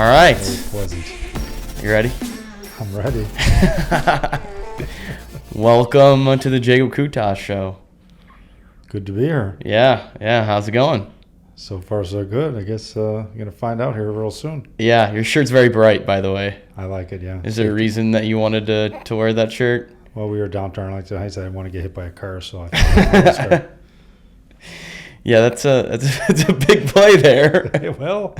All right. Very pleasant. You ready? I'm ready. Welcome to the Koutas Show. Good to be here. Yeah. How's it going? So far, so good. I guess you're going to find out here real soon. Yeah, your shirt's very bright, by the way. I like it, yeah. Is there a reason that you wanted to wear that shirt? Well, we were downtown Arlington Heights. I didn't want to get hit by a car, so I thought I'd Yeah, that's a big play there. Well,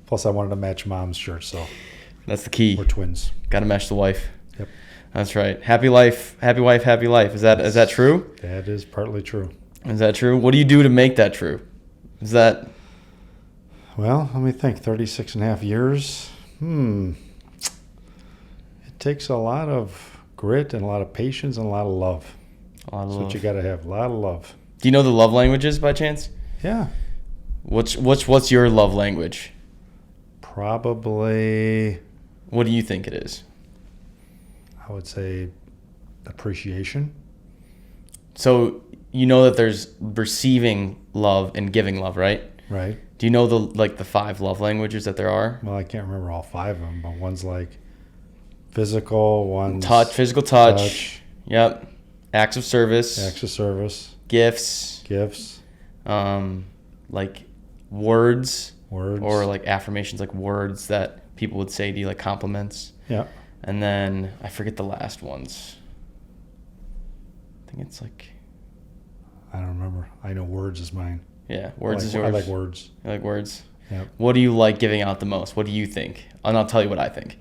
plus I wanted to match Mom's shirt, so That's the key. we're twins. Got to match the wife. Yep. That's right. Happy wife, happy life. Is that true? That is partly true. Is that true? What do you do to make that true? Is that... Well, let me think. 36 and a half years. It takes a lot of grit and a lot of patience and a lot of love. A lot of That's love. what you got to have. A lot of love. Do you know the love languages by chance? Yeah. What's your love language? Probably, What do you think it is? I would say, appreciation. So you know that there's receiving love and giving love, right? Right. Do you know the 5 love languages that there are? Well, I can't remember all 5 of them, but one's like physical, one's Physical touch. Yep. Acts of service. acts of service, Gifts. Like words. words. Or like affirmations, like words that people would say to you, like compliments. Yeah. And then I forget the last ones. I think it's like, I don't remember. I know words is mine. yeah, words is yours. I like words. You like words? Yep. What do you like giving out the most? What do you think? And I'll tell you what I think.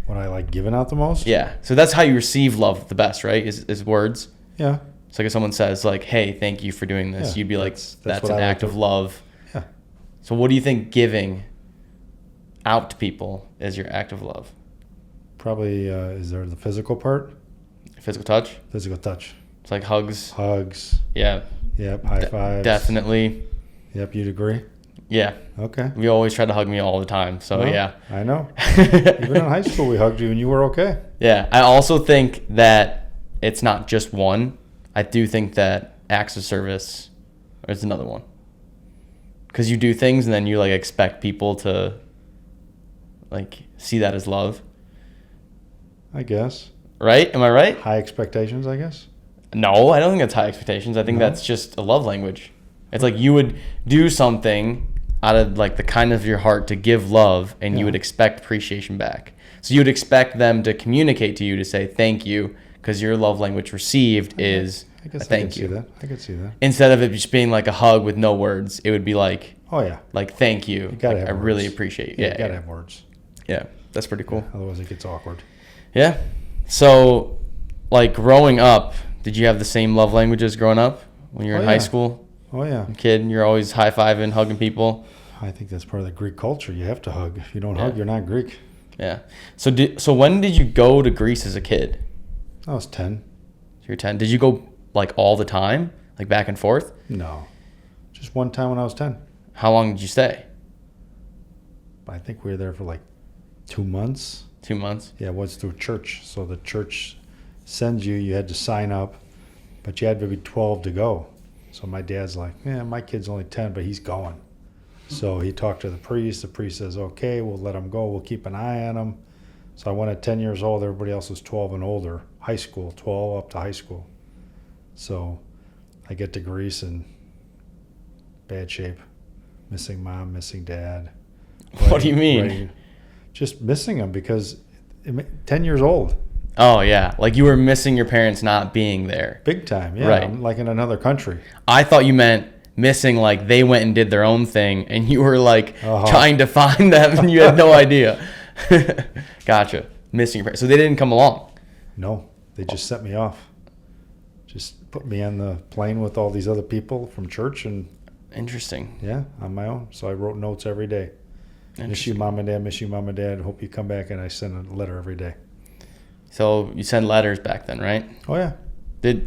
What I like giving out the most? Yeah. So that's how you receive love the best, right? Is words. Yeah. So like if someone says like, "Hey, thank you for doing this," Yeah, you'd be like, that's "That's what an I like act of to- love." Yeah. So what do you think giving out to people is your act of love? Probably, is there the physical part? Physical touch. Physical touch. It's like hugs. Hugs. Yeah. Yep. High fives. Definitely. Yep. You'd agree? Yeah. Okay. You always try to hug me all the time. So Well, yeah. I know. Even in high school, we hugged you and you were okay. Yeah. I also think that it's not just one. I do think that acts of service is another one. Because you do things and then you like expect people to like see that as love. I guess. Right? Am I right? High expectations, I guess. No, I don't think that's high expectations. I think No? that's just a love language. It's like you would do something out of like the kindness of your heart to give love and you Yeah. would expect appreciation back. So you would expect them to communicate to you to say thank you because your love language received is I guess a thank see you. that. I could see that. Instead of it just being like a hug with no words, it would be like Oh, yeah. thank you. gotta Like, have I really words. appreciate Yeah, you. you got to have words. Yeah, that's pretty cool. Otherwise, it gets awkward. Yeah. So, like growing up, did you have the same love languages growing up when you were Oh, in high yeah. school? Oh, yeah. Kid, you're always high-fiving, hugging people. I think that's part of the Greek culture. You have to hug. If you don't Yeah. hug, you're not Greek. Yeah. So when did you go to Greece as a kid? I was 10. So you're 10. Did you go like all the time, like back and forth? No. Just one time when I was 10. How long did you stay? I think we were there for like 2 months. 2 months. Yeah, it was through church. So the church sends you. You had to sign up, but you had to be 12 to go. So my dad's like, yeah, my kid's only 10, but he's going. So he talked to the priest. The priest says, okay, we'll let him go. We'll keep an eye on him. So I went at 10 years old. Everybody else was 12 and older. High school, 12 up to high school. So I get to Greece in bad shape. Missing mom, missing dad. What do you mean? Just missing them because 10 years old. Oh yeah, like you were missing your parents not being there. Big time, yeah. Right. I'm like in another country. I thought you meant missing like they went and did their own thing and you were like trying to find them and you had no idea. Gotcha. Missing your parents. So they didn't come along. No, they just sent me off. Just put me on the plane with all these other people from church and Interesting. yeah, on my own. So I wrote notes every day. Miss you, mom and dad. Miss you, mom and dad. Hope you come back. And I send a letter every day. So you send letters back then, right? Oh yeah.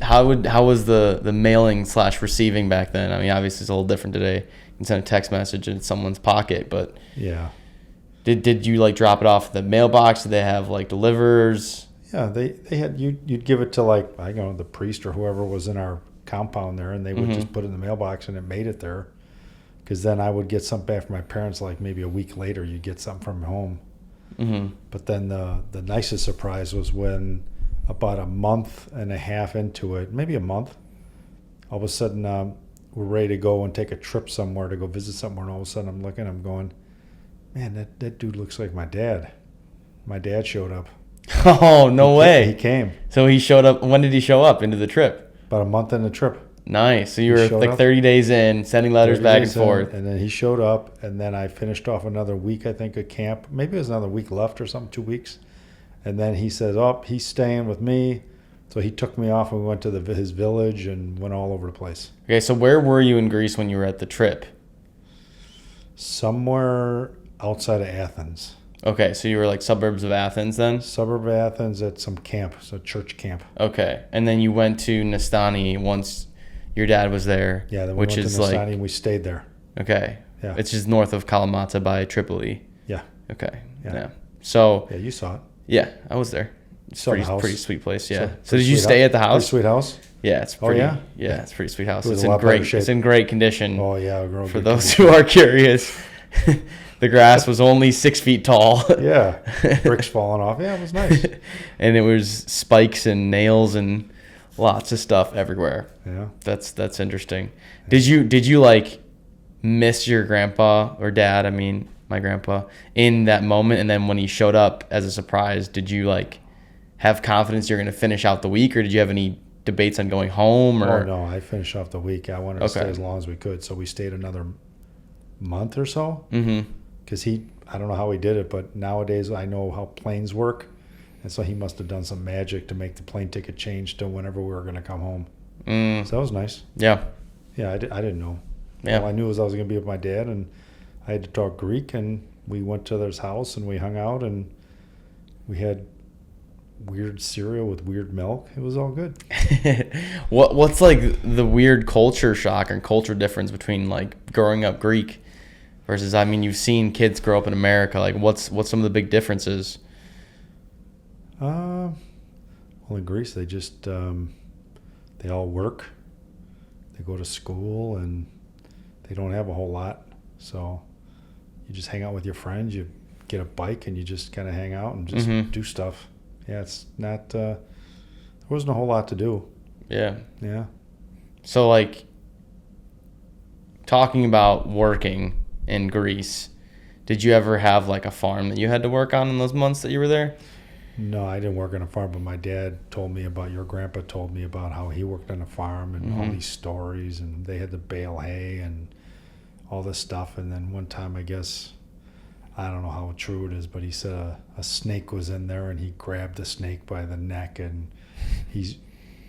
How was the mailing / receiving back then? I mean, obviously it's a little different today. You can send a text message in someone's pocket, but Yeah. did you like drop it off at the mailbox? Did they have like deliverers? Yeah, they had you'd give it to like I don't know the priest or whoever was in our compound there, and they would just put it in the mailbox, and it made it there. Because then I would get something back from my parents, like maybe a week later, you'd get something from home. Mm-hmm. But then the nicest surprise was when about a month and a half into it, maybe a month, all of a sudden we're ready to go and take a trip somewhere to go visit somewhere. And all of a sudden I'm looking, I'm going, man, that dude looks like my dad. My dad showed up. Oh, no way. He came. So he showed up. When did he show up into the trip? About a month into the trip. Nice. So you were like up. 30 days in, sending letters back and forth. And then he showed up, and then I finished off another week, I think, of camp. Maybe it was another week left or something, 2 weeks. And then he says, oh, he's staying with me. So he took me off and we went to his village and went all over the place. Okay, so where were you in Greece when you were at the trip? Somewhere outside of Athens. Okay, so you were like suburbs of Athens then? Suburb of Athens at some camp, so church camp. Okay, and then you went to Nastani once your dad was there. Yeah, then we which went is to Nastani like, and we stayed there. Okay, Yeah. it's just north of Kalamata by Tripoli. Yeah. Okay, Yeah. yeah. So Yeah, you saw it. yeah, I was there. It's Saw the pretty house. pretty sweet place. Yeah. So pretty did you sweet stay house. at the Pretty house? sweet house. Yeah, it's Oh, pretty. yeah? Yeah, it's a pretty sweet house. It was It's a in lot better great. shape. It's in great condition. Oh yeah, real For good those condition. who are curious, the grass was only 6 feet tall. Yeah, bricks falling off. Yeah, it was nice. And it was spikes and nails and lots of stuff everywhere. Yeah. That's interesting. Did you like miss your grandpa or dad? I mean, my grandpa in that moment, and then when he showed up as a surprise, did you like have confidence you're going to finish out the week, or did you have any debates on going home? Or Oh no, I finished off the week. I wanted to stay as long as we could, so we stayed another month or so. Mm-hmm. Because I don't know how he did it, but nowadays I know how planes work, and so he must have done some magic to make the plane ticket change to whenever we were going to come home. So that was nice. Yeah. Yeah, I didn't know. Yeah. All I knew was I was going to be with my dad, and I had to talk Greek, and we went to his house, and we hung out, and we had weird cereal with weird milk. It was all good. What's like the weird culture shock and culture difference between like growing up Greek versus, I mean, you've seen kids grow up in America. Like what's some of the big differences? Well, in Greece, they just they all work. They go to school, and they don't have a whole lot. So you just hang out with your friends. You get a bike, and you just kind of hang out and just do stuff. Yeah, it's not. There wasn't a whole lot to do. Yeah. Yeah. So like talking about working in Greece, did you ever have like a farm that you had to work on in those months that you were there? No, I didn't work on a farm, but my dad told me about, your grandpa told me about how he worked on a farm and all these stories, and they had to bale hay and all this stuff. And then one time, I guess, I don't know how true it is, but he said a snake was in there, and he grabbed the snake by the neck and he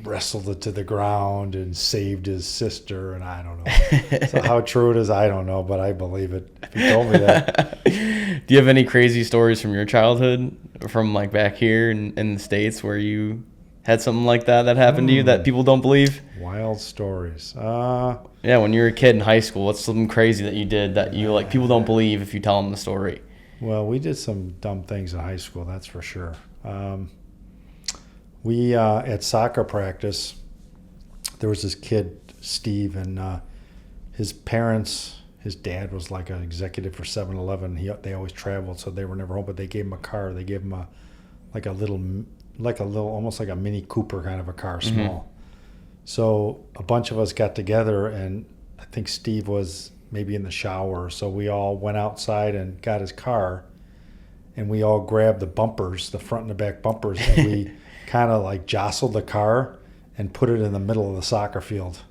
wrestled it to the ground and saved his sister, and I don't know. So how true it is, I don't know, but I believe it. If he told me that. Do you have any crazy stories from your childhood, from like back here in the States, where you had something like that happened to you that people don't believe? Wild stories. Yeah, when you were a kid in high school, what's something crazy that you did that you like people don't believe if you tell them the story? Well, we did some dumb things in high school, that's for sure. We at soccer practice, there was this kid, Steve, and his parents, his dad was like an executive for 7-Eleven. They always traveled, so they were never home. But they gave him a car. They gave him a little, almost like a Mini Cooper kind of a car, small. So a bunch of us got together, and I think Steve was maybe in the shower. So we all went outside and got his car, and we all grabbed the bumpers, the front and the back bumpers, and we kind of like jostled the car and put it in the middle of the soccer field.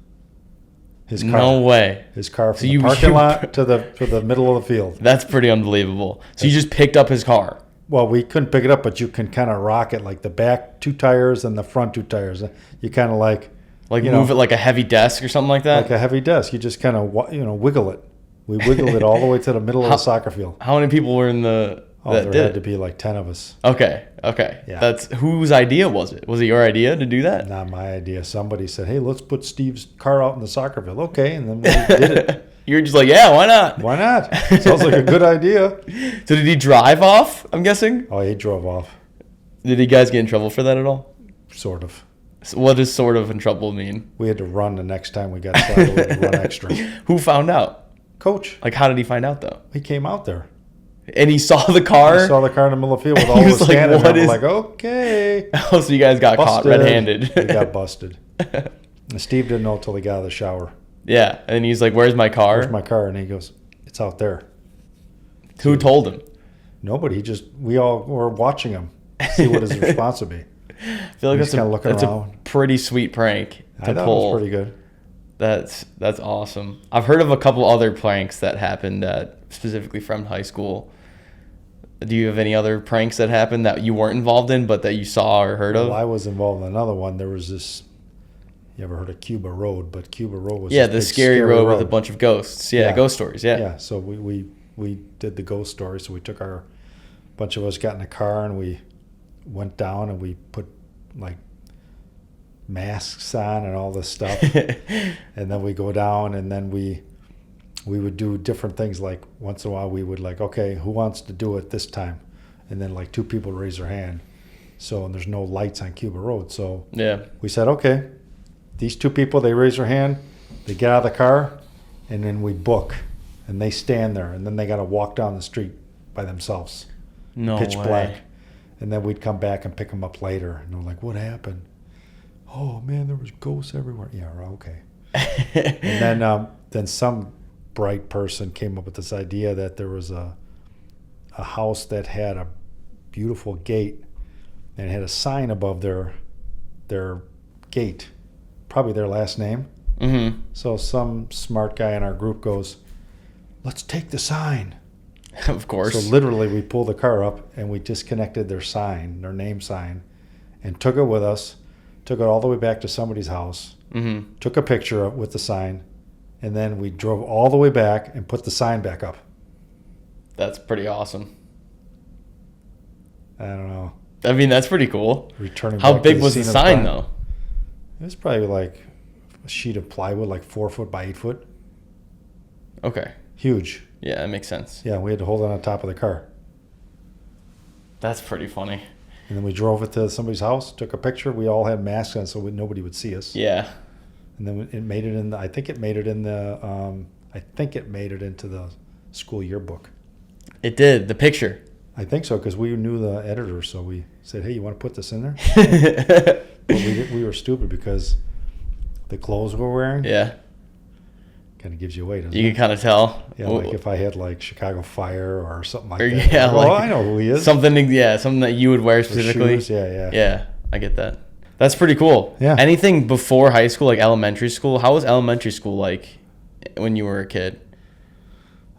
His car. No way. His car from So the parking lot to the middle of the field. That's pretty unbelievable. So you just picked up his car? Well, we couldn't pick it up, but you can kind of rock it, like the back 2 tires and the front 2 tires. You kind of like move it like a heavy desk or something like that? Like a heavy desk. You just kind of wiggle it. We wiggled it all the way to the middle of the soccer field. How many people were in the? There had to be like 10 of us. Okay. Yeah. That's whose idea was it? Was it your idea to do that? Not my idea. Somebody said, "Hey, let's put Steve's car out in the soccer field." Okay, and then we did it. You were just like, yeah, why not? Why not? Sounds like a good idea. So did he drive off, I'm guessing? Oh, he drove off. Did you guys get in trouble for that at all? Sort of. So what does sort of in trouble mean? We had to run the next time we got started. We had to run extra. Who found out? Coach. Like, how did he find out, though? He came out there. And he saw the car? He saw the car in the middle of the field with all He of was us like, standing "What there. is-" We're like, okay. Oh, so you guys got caught red-handed. We got busted. And Steve didn't know until he got out of the shower. Yeah, and he's like, "Where's my car?" Where's my car? And he goes, it's out there. Who told him? Nobody. We all were watching him, see what his response would be. I feel like He's that's a pretty sweet prank I to thought pull. it was pretty good. That's awesome. I've heard of a couple other pranks that happened specifically from high school. Do you have any other pranks that happened that you weren't involved in but that you saw or heard of? Well, I was involved in another one. There was this, you ever heard of Cuba Road? But Cuba Road was the this big, scary road with a bunch of ghosts. Yeah, ghost stories. Yeah. Yeah, so we did the ghost story. So we took a bunch of us got in a car and we went down and we put like masks on and all this stuff. And then we go down and then we would do different things. Like once in a while we would like, okay, who wants to do it this time? And then like 2 people raise their hand. So, and there's no lights on Cuba Road. So Yeah. we said, okay, these 2 people, they raise their hand, they get out of the car, and then we book. And they stand there, and then they got to walk down the street by themselves. No Pitch way. black. And then we'd come back and pick them up later. And they're like, what happened? Oh, man, there was ghosts everywhere. Yeah, okay. And then some bright person came up with this idea that there was a house that had a beautiful gate and had a sign above their gate, probably their last name. Mm-hmm. So some smart guy in our group goes, let's take the sign. Of course. So literally we pulled the car up and we disconnected their sign, their name sign, and took it with us, took it all the way back to somebody's house, Mm-hmm. took a picture with the sign, and then we drove all the way back and put the sign back up. That's pretty awesome. I don't know. I mean, that's pretty cool. Returning How back to big was scene the of the sign, crime. though? It was probably like a sheet of plywood, like 4 foot by 8 foot. Okay. Huge. Yeah, that makes sense. Yeah, we had to hold it on top of the car. That's pretty funny. And then we drove it to somebody's house, took a picture. We all had masks on so nobody would see us. Yeah. And then it made it in the, I think it made it into the school yearbook. It did. The picture. I think so, because we knew the editor, so we said, hey, you want to put this in there? But we were stupid because the clothes we're wearing Yeah. kind of gives you away, doesn't You it? can kind of tell. Yeah, like if I had like Chicago Fire or something like Or, that. yeah, Like, like I know who he is. Something that you would wear Or specifically. shoes, yeah. Yeah, I get that. That's pretty cool. Yeah. Anything before high school, like elementary school? How was elementary school like when you were a kid?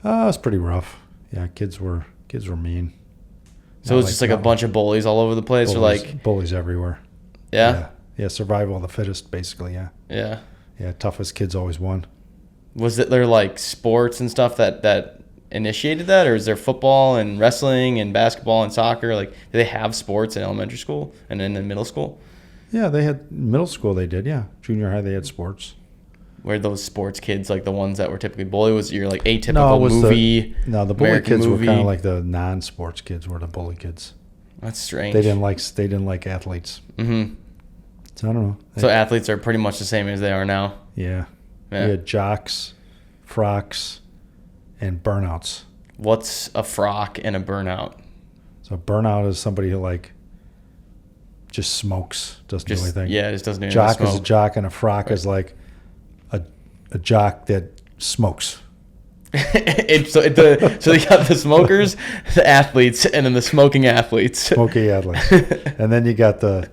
It was pretty rough. Yeah, kids were mean. So it was just like a bunch of bullies all over the place, or like bullies everywhere. yeah, Yeah, survival of the fittest, basically. Yeah. yeah. Yeah, toughest kids always won. Was it there like sports and stuff that initiated that, or is there football and wrestling and basketball and soccer? Like, do they have sports in elementary school and then in middle school? Yeah, they had middle school. They did. Yeah, junior high they had sports. Where those sports kids, like the ones that were typically bullied, was your like atypical the bully American kids movie? were kind of like the non-sports kids were the bully kids. That's strange. They didn't like athletes. Mm-hmm. So I don't know. So athletes are pretty much the same as they are now. Yeah. Yeah. We had jocks, frocks, and burnouts. What's a frock and a burnout? So burnout is somebody who like just smokes, doesn't do anything. Yeah, just doesn't do anything. Jock is a Smoke. jock, and a frock is like a jock that smokes. So they got the smokers, the athletes, and then the smoking athletes. Smoky athletes. And then you got the,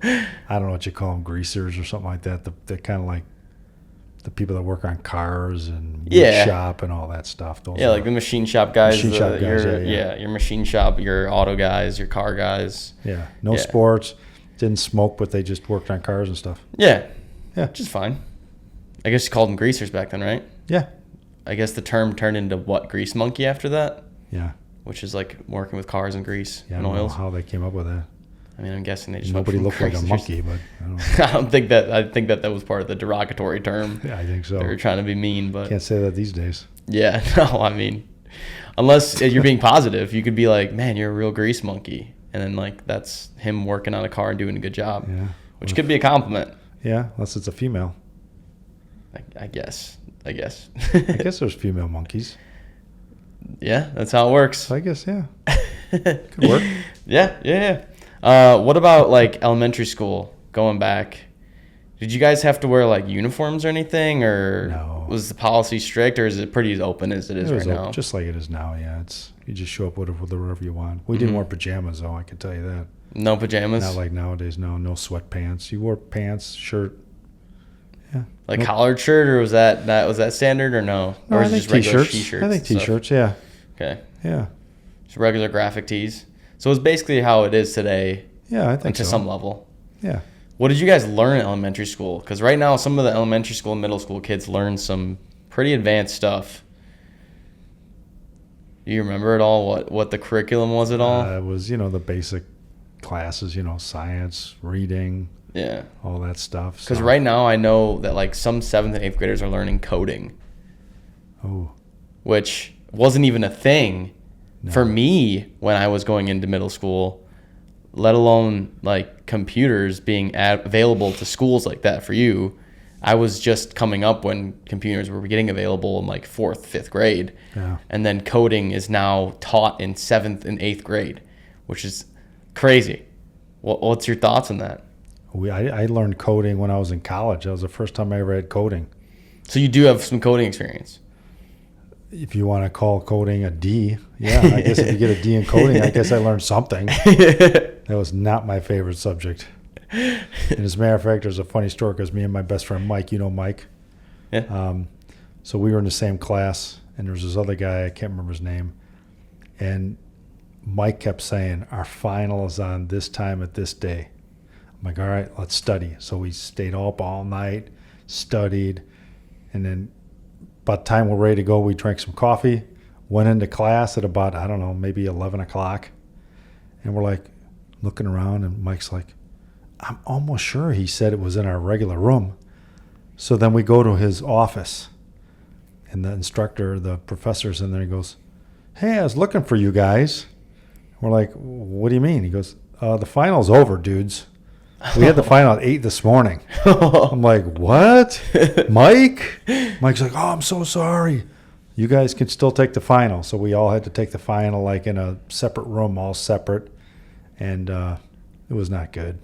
I don't know what you call them, greasers or something like that. The kind of like the people that work on cars and wood shop and all that stuff. Those Like the machine shop guys. Machine shop guys, your machine shop, your auto guys, your car guys. Yeah. No sports. Didn't smoke, but they just worked on cars and stuff. Yeah. Yeah. Which is fine. I guess you called them greasers back then, right? Yeah. I guess the term turned into what? Grease monkey after that? Yeah. Which is like working with cars and grease Yeah, I and don't know oils. how they came up with that. I mean, I'm guessing they just Nobody went looked from like a greasers. monkey, but I don't know. I think that was part of the derogatory term. Yeah, I think so. They were trying to be mean, but Can't say that these days. yeah, no, I mean, unless you're being positive, you could be like, man, you're a real grease monkey. And then like, that's him working on a car and doing a good job, Yeah. which could be a compliment. Yeah, unless it's a female. I guess. I guess there's female monkeys. Yeah, that's how it works. So I guess, yeah. Could work. Yeah. What about like elementary school going back? Did you guys have to wear like uniforms or anything, or No. was the policy strict, or is it pretty as open as it is right now? Just like it is now, yeah. You just show up with whatever you want. We didn't wear pajamas, though, I can tell you that. No pajamas? Not like nowadays, no sweatpants. You wore pants, shirt. Yeah. Like collared shirt, or was that standard, or no? No, Or I is it think just regular t-shirts. t-shirts? I think and stuff? t-shirts, yeah. Okay. Yeah. Just regular graphic tees. So it's basically how it is today. Yeah, I think to so. some level. Yeah. What did you guys learn in elementary school? Because right now, some of the elementary school and middle school kids learn some pretty advanced stuff. Do you remember at all what the curriculum was at all? It was, the basic classes, science, reading, Yeah. all that stuff. Because right now, I know that like some 7th and 8th graders are learning coding. Oh. Which wasn't even a thing for me when I was going into middle school, let alone like computers being available to schools like that for you. I was just coming up when computers were getting available in like 4th, 5th grade. Yeah. And then coding is now taught in 7th and 8th grade, which is crazy. What's your thoughts on that? I learned coding when I was in college. That was the first time I ever had coding. So you do have some coding experience. If you want to call coding a D, yeah, I guess if you get a D in coding, I guess I learned something. That was not my favorite subject. And as a matter of fact, there's a funny story because me and my best friend Mike, Mike. Yeah. So we were in the same class, and there was this other guy, I can't remember his name, and Mike kept saying, our final is on this time at this day. I'm like, all right, let's study. So we stayed up all night, studied, and then by the time we're ready to go, we drank some coffee, went into class at about, I don't know, maybe 11 o'clock. And we're like looking around, and Mike's like, I'm almost sure he said it was in our regular room. So then we go to his office, and the instructor, the professor's in there. He goes, hey, I was looking for you guys. We're like, what do you mean? He goes, the final's over, dudes. We had the final at 8 this morning. I'm like, what? Mike? Mike's like, oh, I'm so sorry. You guys can still take the final. So we all had to take the final like in a separate room, all separate. And it was not good.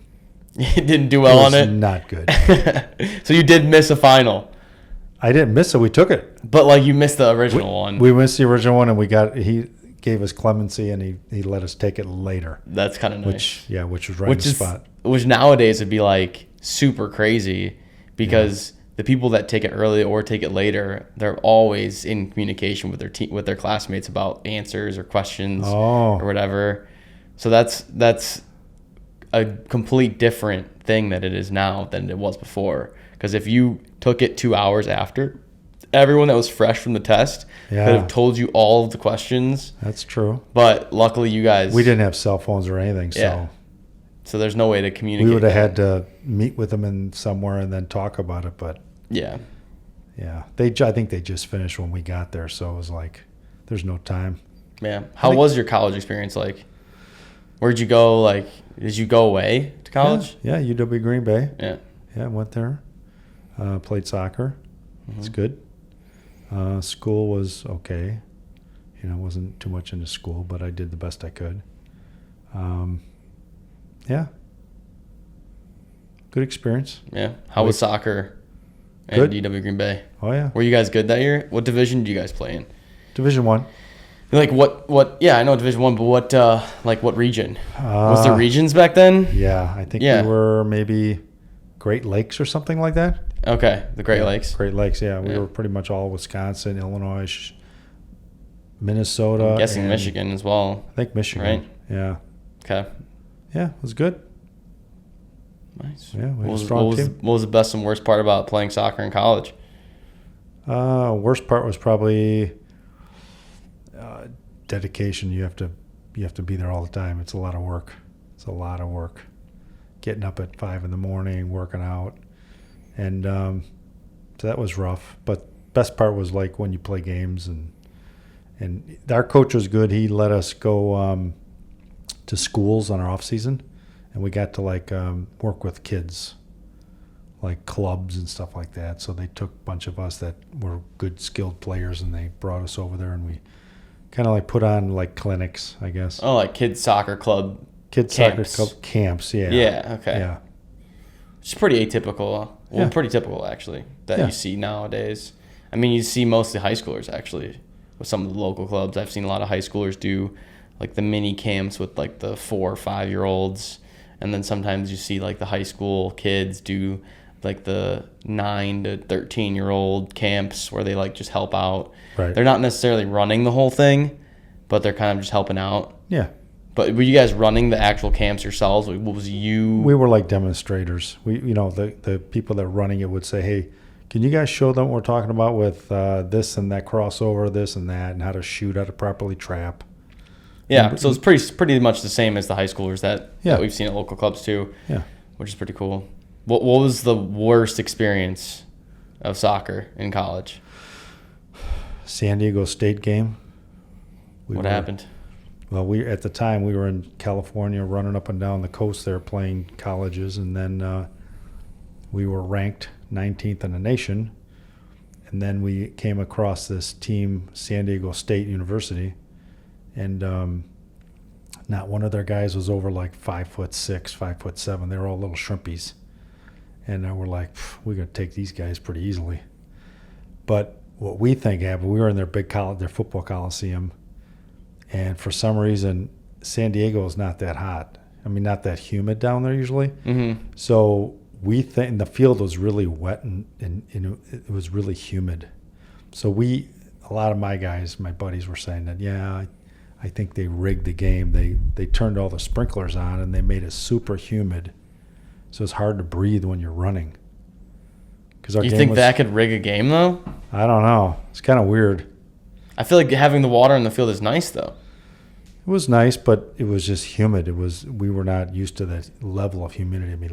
You didn't do well on it? Not good. So you did miss a final. I didn't miss it. We took it. But like you missed the original one. We missed the original one, and he gave us clemency, and he let us take it later. That's kind of nice. Which was right in the spot. Which nowadays would be like super crazy because the people that take it early or take it later, they're always in communication with their classmates about answers or questions or whatever. So that's a complete different thing that it is now than it was before. Because if you took it 2 hours after, everyone that was fresh from the test could have told you all of the questions. That's true. But luckily you guys... We didn't have cell phones or anything, so... So there's no way to communicate. We would have had to meet with them in somewhere and then talk about it, but... Yeah. Yeah. I think they just finished when we got there, so it was like, there's no time. Yeah. How was your college experience like? Where'd you go? Like, did you go away to college? Yeah, UW Green Bay. Yeah. Yeah, went there. Played soccer. It's good. School was okay. Wasn't too much into school, but I did the best I could. Yeah. Good experience. Yeah. How was soccer at UW Green Bay? Oh, yeah. Were you guys good that year? What division did you guys play in? Division I. Like what? Yeah, I know Division I, but what region? Was there regions back then? Yeah, I think we were maybe Great Lakes or something like that. Okay, the Great Lakes. Great Lakes, yeah. We were pretty much all Wisconsin, Illinois, Minnesota. I'm guessing Michigan as well. I think Michigan. Right? Yeah. Okay. Yeah, it was good. Nice. Yeah, we had a strong team. What was the best and worst part about playing soccer in college? Worst part was probably dedication. You have to be there all the time. It's a lot of work. Getting up at 5 a.m, working out, and so that was rough. But best part was like when you play games, and our coach was good. He let us go to schools on our off season, and we got to work with kids, like clubs and stuff like that. So they took a bunch of us that were good, skilled players, and they brought us over there, and we kind of like put on like clinics, I guess. Oh, like kids soccer club. Kids camps. soccer club camps, yeah. Yeah, okay. Yeah. It's pretty atypical. Well, Yeah. pretty typical, actually, that Yeah. you see nowadays. I mean, you see mostly high schoolers, actually, with some of the local clubs. I've seen a lot of high schoolers do, like, the mini camps with, like, the 4 or 5-year-olds. And then sometimes you see, like, the high school kids do, like, the 9 to 13-year-old camps where they, like, just help out. Right. They're not necessarily running the whole thing, but they're kind of just helping out. Yeah. But were you guys running the actual camps yourselves? What was you? We were like demonstrators. The people that were running it would say, hey, can you guys show them what we're talking about with this and that crossover, this and that, and how to shoot, how to properly trap? Yeah, so it's pretty much the same as the high schoolers that we've seen at local clubs too. Yeah. Which is pretty cool. What was the worst experience of soccer in college? San Diego State game. What happened? Well, at the time we were in California, running up and down the coast there, playing colleges, and then we were ranked 19th in the nation. And then we came across this team, San Diego State University, and not one of their guys was over like 5'6", 5'7". They were all little shrimpies, and we're like, we're gonna take these guys pretty easily. But what we think happened, we were in their big their football coliseum. And for some reason, San Diego is not that hot. I mean, not that humid down there usually. Mm-hmm. So we think the field was really wet and it was really humid. So a lot of my guys, my buddies were saying that, I think they rigged the game. They turned all the sprinklers on and they made it super humid. So it's hard to breathe when you're running. You think that could rig a game, though? I don't know. It's kind of weird. I feel like having the water in the field is nice, though. It was nice, but it was just humid. We were not used to that level of humidity. I mean,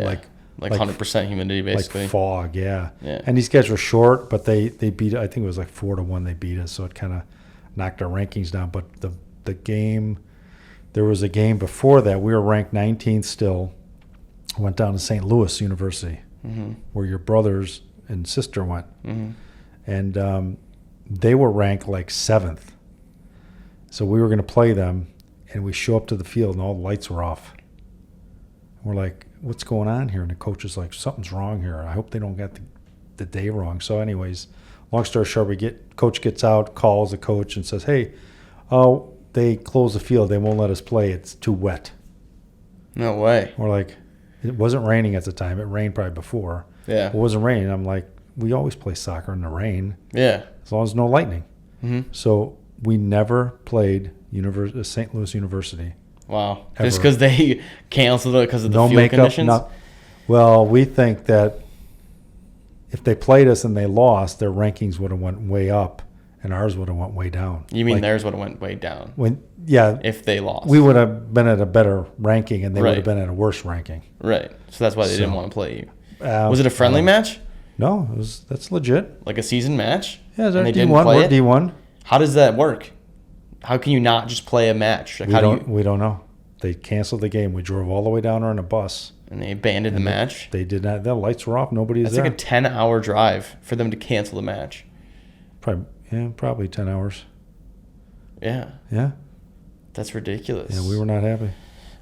like 100% humidity, basically. Like fog, yeah. Yeah. And these guys were short, but they beat. I think it was like 4-1. They beat us, so it kind of knocked our rankings down. But the game, there was a game before that. We were ranked 19th still. Went down to St. Louis University, mm-hmm. where your brothers and sister went, mm-hmm. and they were ranked like 7th. So we were going to play them, and we show up to the field, and all the lights were off. We're like, what's going on here? And the coach is like, something's wrong here. I hope they don't get the day wrong. So anyways, long story short, coach gets out, calls the coach, and says, hey, they closed the field. They won't let us play. It's too wet. No way. We're like, it wasn't raining at the time. It rained probably before. Yeah. It wasn't raining. I'm like, we always play soccer in the rain. Yeah. As long as no lightning. Mm-hmm. So we never played St. Louis University. Wow. Ever. Just because they canceled it because of the no field makeup, conditions? Well, we think that if they played us and they lost, their rankings would have went way up and ours would have went way down. You mean theirs would have went way down? If they lost. We would have been at a better ranking and they Right. would have been at a worse ranking. Right. So that's why they didn't want to play you. Was it a friendly match? No, that's legit. Like a season match? Yeah, and they D1. didn't play We're it? D1. How does that work? How can you not just play a match? Like, we don't know. They canceled the game. We drove all the way down there on a bus. And they abandoned the match? They did not. The lights were off. Nobody's That's there. like a 10-hour drive for them to cancel the match. Probably 10 hours. Yeah. Yeah. That's ridiculous. Yeah, we were not happy.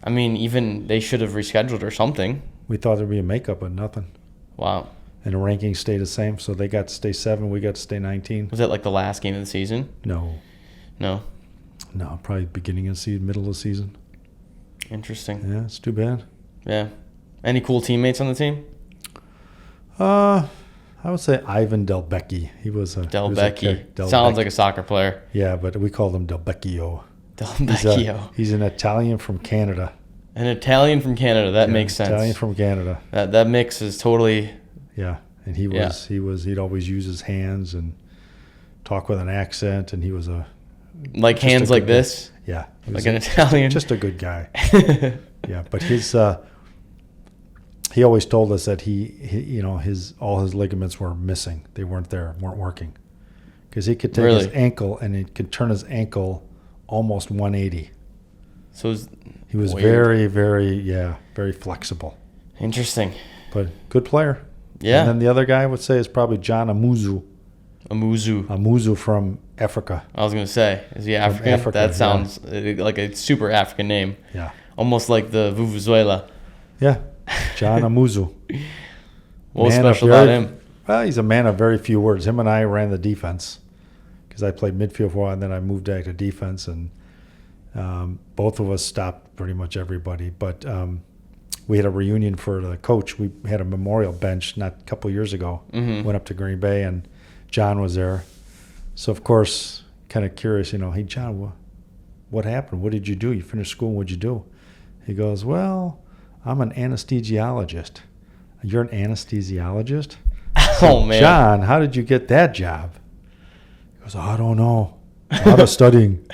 I mean, even they should have rescheduled or something. We thought there'd be a makeup, but nothing. Wow. And the rankings stayed the same, so they got to stay 7, we got to stay 19. Was that like the last game of the season? No, probably beginning of the season, middle of the season. Interesting. Yeah, it's too bad. Yeah. Any cool teammates on the team? I would say Ivan Delbecchi. He was a Delbecchi. Sounds like a soccer player. Yeah, but we called him Delbecchio. Delbecchio. He's an Italian from Canada. An Italian from Canada. That makes sense. Italian from Canada. That mix is totally. Yeah, and he'd always use his hands and talk with an accent, and he was like hands like this. Yeah, like an Italian. Just a good guy. Yeah, but he always told us that all his ligaments were missing. They weren't working, because he could take his ankle and he could turn his ankle almost 180. So he was weird. very flexible. Interesting. But good player. Yeah. And then the other guy I would say is probably John Amuzu. Amuzu from Africa. I was gonna say, is he African? Africa, That sounds like a super African name. Yeah. Almost like the Vuvuzela. Yeah. John Amuzu. What was special about him? Well, he's a man of very few words. Him and I ran the defense because I played midfield for a while, and then I moved back to defense, and both of us stopped pretty much everybody. But we had a reunion for the coach. We had a memorial bench a couple years ago. Mm-hmm. Went up to Green Bay, and John was there. So, of course, kind of curious, hey, John, what happened? What did you do? You finished school, what'd you do? He goes, well, I'm an anesthesiologist. You're an anesthesiologist? Oh, man. John, how did you get that job? He goes, I don't know. A lot of studying.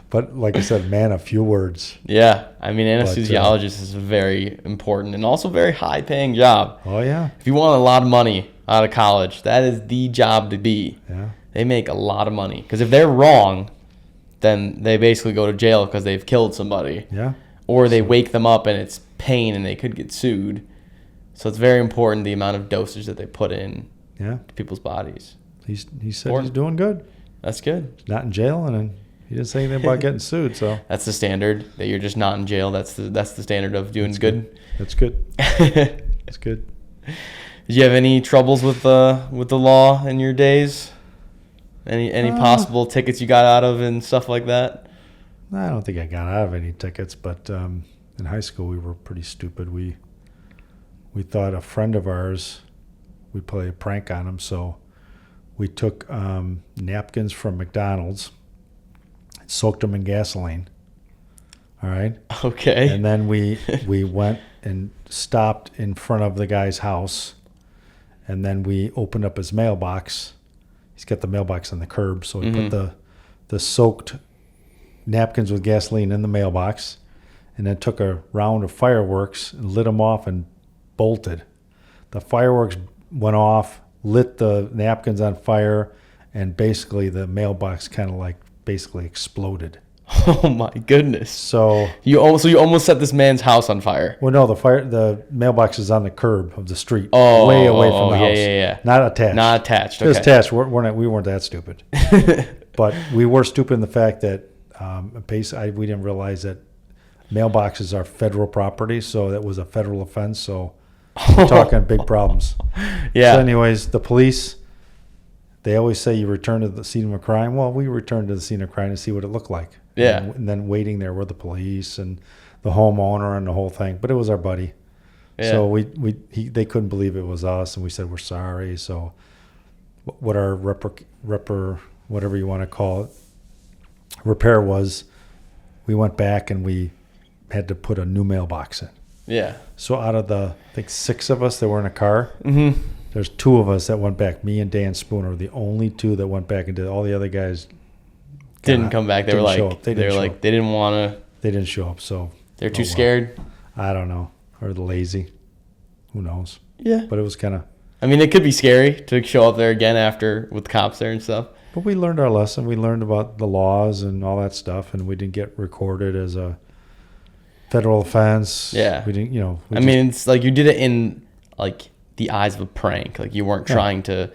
But like I said, man, a few words. Yeah. I mean, anesthesiologist is a very important and also very high-paying job. Oh, yeah. If you want a lot of money out of college, that is the job to be. Yeah. They make a lot of money. Because if they're wrong, then they basically go to jail because they've killed somebody. Yeah. Or they wake them up and it's pain and they could get sued. So it's very important the amount of dosage that they put in to people's bodies. He said he's doing good. That's good. He's not in jail, and then he didn't say anything about getting sued. So that's the standard, that you're just not in jail. That's the standard of doing good. That's good. That's good. Did you have any troubles with the law in your days? Any possible tickets you got out of and stuff like that? I don't think I got out of any tickets, but in high school we were pretty stupid. We thought a friend of ours, we'd play a prank on him, so we took napkins from McDonald's, soaked them in gasoline. All right. Okay. And then we went and stopped in front of the guy's house, and then we opened up his mailbox. He's got the mailbox on the curb, so we put the soaked napkins with gasoline in the mailbox, and then took a round of fireworks and lit them off and bolted. The fireworks went off, lit the napkins on fire, and basically the mailbox kind of like basically exploded. Oh my goodness! So you almost set this man's house on fire. Well, no, the mailbox is on the curb of the street, way away from the house. Yeah. Not attached. Not attached. Okay. It was attached. We weren't that stupid, but we were stupid in the fact that we didn't realize that mailboxes are federal property, so that was a federal offense. So we're talking big problems. Yeah. So, anyways, the police. They always say you return to the scene of a crime. Well, we returned to the scene of crime to see what it looked like. Yeah. And then waiting there were the police and the homeowner and the whole thing. But it was our buddy. Yeah. So they couldn't believe it was us, and we said we're sorry. So what our whatever you want to call it, repair was, we went back and we had to put a new mailbox in. Yeah. So out of the, I think 6 of us that were in a car, there's 2 of us that went back. Me and Dan Spooner were the only 2 that went back and did. All the other guys didn't come back. They were like, they didn't want to. They didn't show up. So they're too scared. I don't know, or lazy. Who knows? Yeah. But it was kind of. I mean, it could be scary to show up there again after with cops there and stuff. But we learned our lesson. We learned about the laws and all that stuff, and we didn't get recorded as a federal offense. Yeah. We didn't. I mean, it's like you did it in like the eyes of a prank. Like you weren't trying to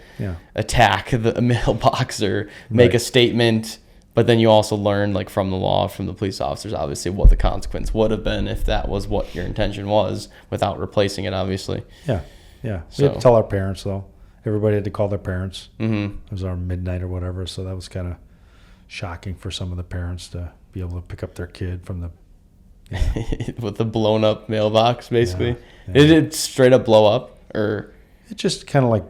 attack the mailbox or make a statement, but then you also learn like from the law, from the police officers, obviously what the consequence would have been if that was what your intention was, without replacing it, obviously. Yeah. We had to tell our parents, though. Everybody had to call their parents. Mm-hmm. It was our midnight or whatever, so that was kind of shocking for some of the parents to be able to pick up their kid from the with the blown up mailbox, basically. Yeah. Did it straight up blow up? Or it just kind of like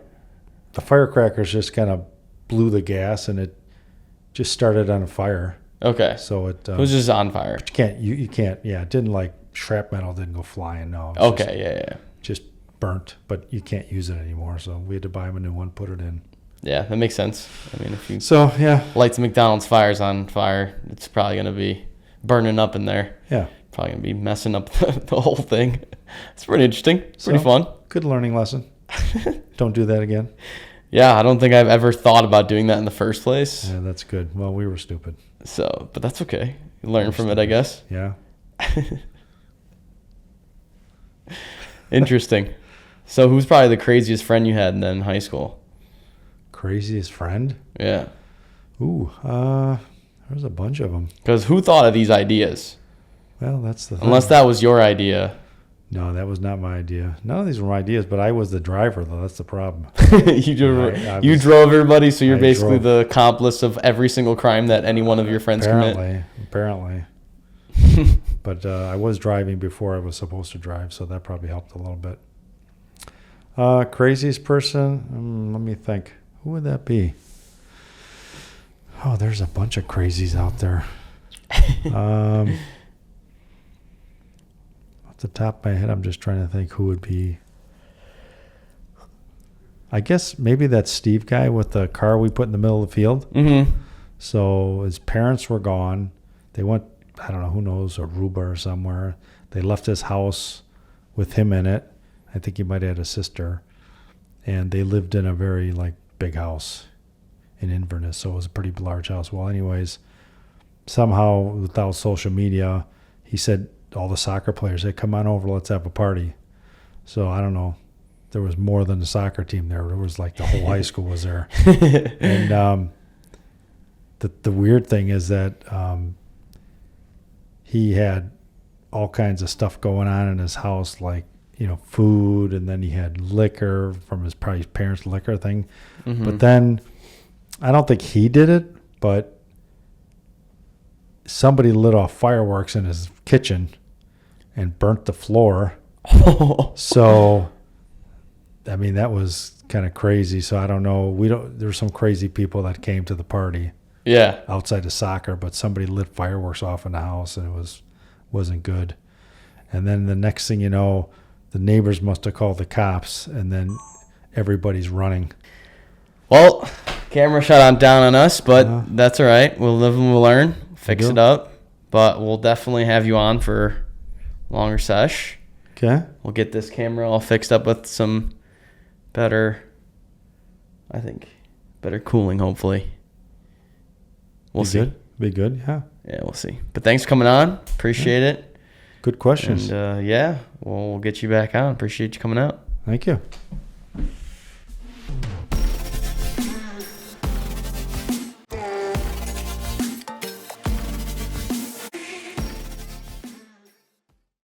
the firecrackers just kind of blew the gas and it just started on fire. Okay. So it was just on fire. But you can't. Yeah, it didn't like shrapnel didn't go flying. No. Okay. Just burnt, but you can't use it anymore. So we had to buy him a new one, put it in. Yeah, that makes sense. I mean, if you lights McDonald's fires on fire, it's probably gonna be burning up in there. Yeah. Probably gonna be messing up the whole thing. It's pretty interesting. Pretty fun. Good learning lesson. Don't do that again. Yeah, I don't think I've ever thought about doing that in the first place. Yeah, that's good. Well, we were stupid. So, but that's okay. You learn from it, I guess. Yeah. Interesting. So, who's probably the craziest friend you had then in high school? Craziest friend? Yeah. Ooh, there's a bunch of them. Because who thought of these ideas? Well, that's the thing. Unless that was your idea. No, that was not my idea. None of these were my ideas, but I was the driver, though. That's the problem. You drove everybody, so you're basically the accomplice of every single crime that any one of your friends commit. Apparently. But I was driving before I was supposed to drive, so that probably helped a little bit. Craziest person? Let me think. Who would that be? Oh, there's a bunch of crazies out there. Off the top of my head, I'm just trying to think who would be. I guess maybe that Steve guy with the car we put in the middle of the field. Mm-hmm. So his parents were gone. They went, I don't know, who knows, Aruba or somewhere. They left his house with him in it. I think he might have had a sister. And they lived in a very, big house in Inverness. So it was a pretty large house. Well, anyways, somehow without social media, he said all the soccer players, hey, come on over, let's have a party. So I don't know. There was more than the soccer team there. There was the whole high school was there. And the weird thing is that he had all kinds of stuff going on in his house, food, and then he had liquor from his parents' liquor thing. Mm-hmm. But then I don't think he did it, but somebody lit off fireworks in his kitchen and burnt the floor. So, I mean, that was kind of crazy. So I don't know. There's some crazy people that came to the party. Yeah. Outside of soccer, but somebody lit fireworks off in the house and it wasn't good. And then the next thing you know, the neighbors must have called the cops, and then everybody's running. Well, camera shot down on us, but that's all right. We'll live and we'll learn. Fix it up. But we'll definitely have you on for longer sesh. Okay. We'll get this camera all fixed up with some better cooling, hopefully. We'll see. Be good, yeah. Yeah, we'll see. But thanks for coming on. Appreciate it. Good questions. And, we'll get you back on. Appreciate you coming out. Thank you.